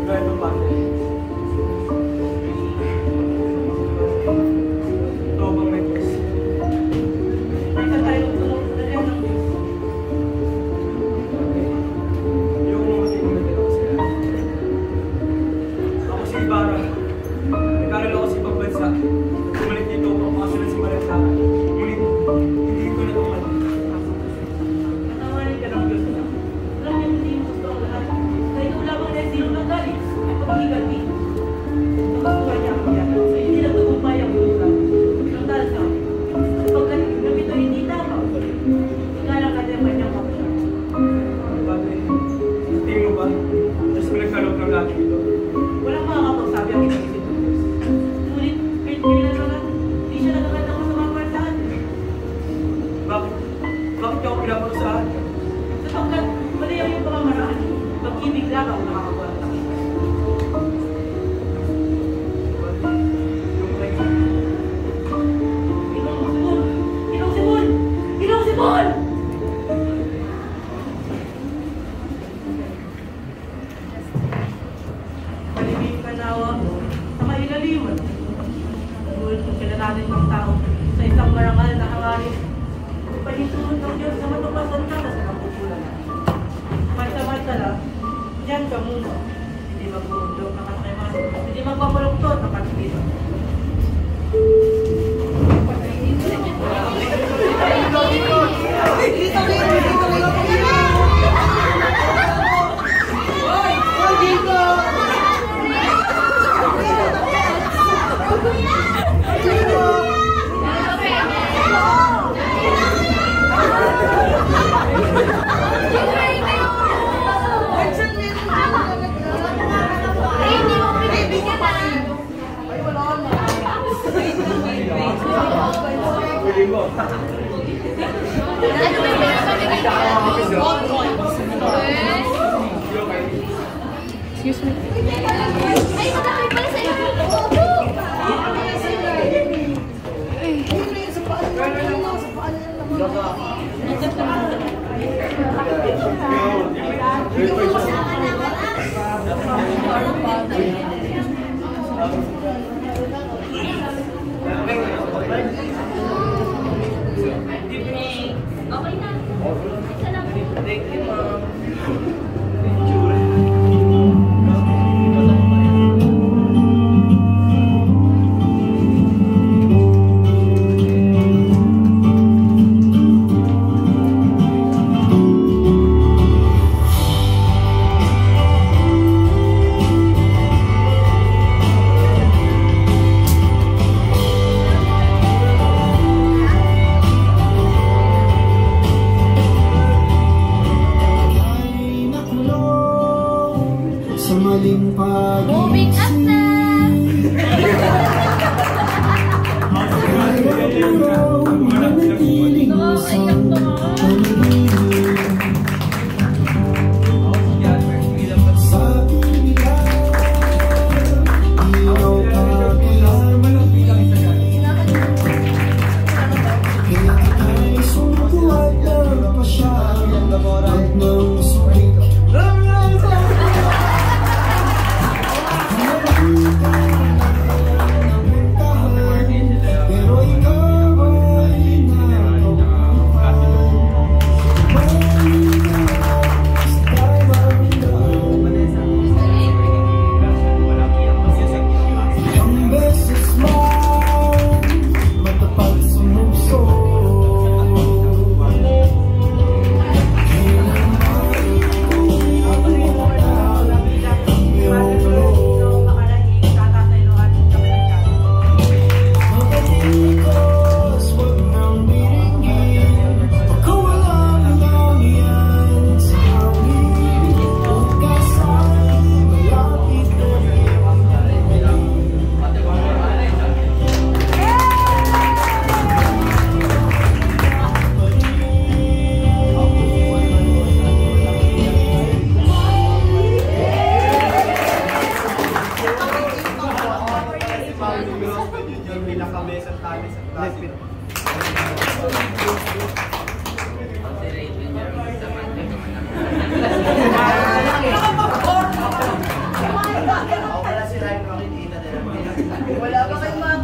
Wala itong pante. Ito bang may pwes? Yung mga sinulat ako sila. Ako si Ibarra. Nagkaroon ako sa ibang bansa. Bumalik dito ako makasunod si Malasaka. Ngunit, hindi ko natukan. Patawarin ka ng Diyos na. Alam niya hindi mo gusto ang lahat. Dahil wala bang destino ng galing. Ang pag-igalti. Nagustuhan niya ang yan. Sa hindi nagtutumpay ang lulang. Ang dahil sa pagkalit ng ito hindi tama. Ikalang ka din kanyang kapsya. Padre, tingin mo ba? Diyos ko nagkaloob ng lahat ito. Walang makakapagsabi ang isip ng Diyos. Ngunit, kailan kasalanan ng tao sa isang marangal na hangarin. Panisunod ng Diyos na matupasan ka sa kapupulan. Masa-masala, diyan ka muna. Hindi magbuundok na katreman, hindi magpapaluktot na pagpito. Excuse me. Ay, madami pala sa'yo. Okay na. Isa lang. Thank you, ma'am. Moving up na! Wala pa kayong mga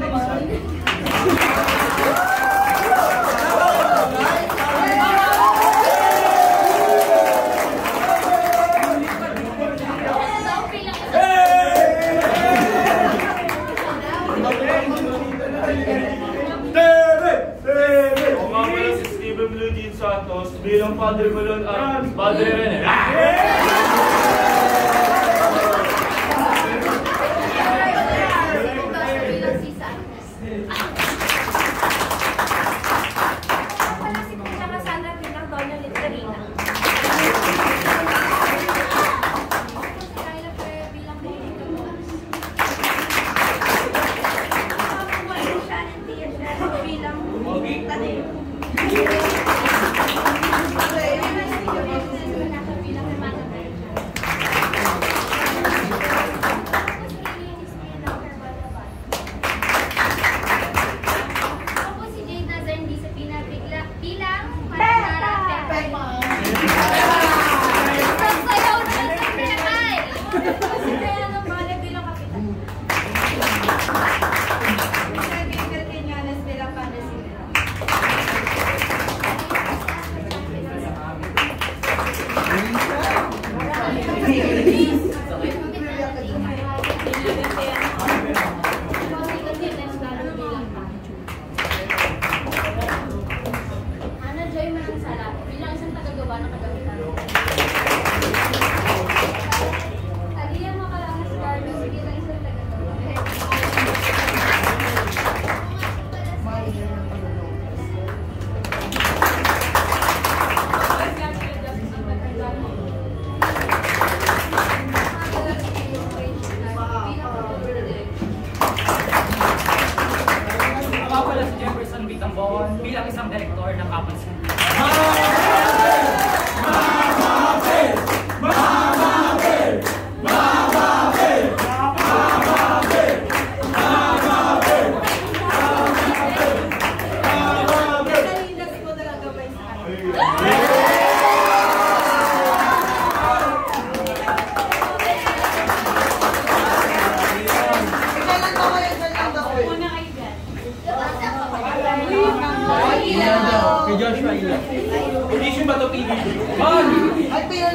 Santos bilang Padre Malon at Padre Rene. napapansin. Nalindas ko na lang gabay sa akin. Una kayo dyan. Kay Joshua, ilan? Audition ba ito, PBB? Ay,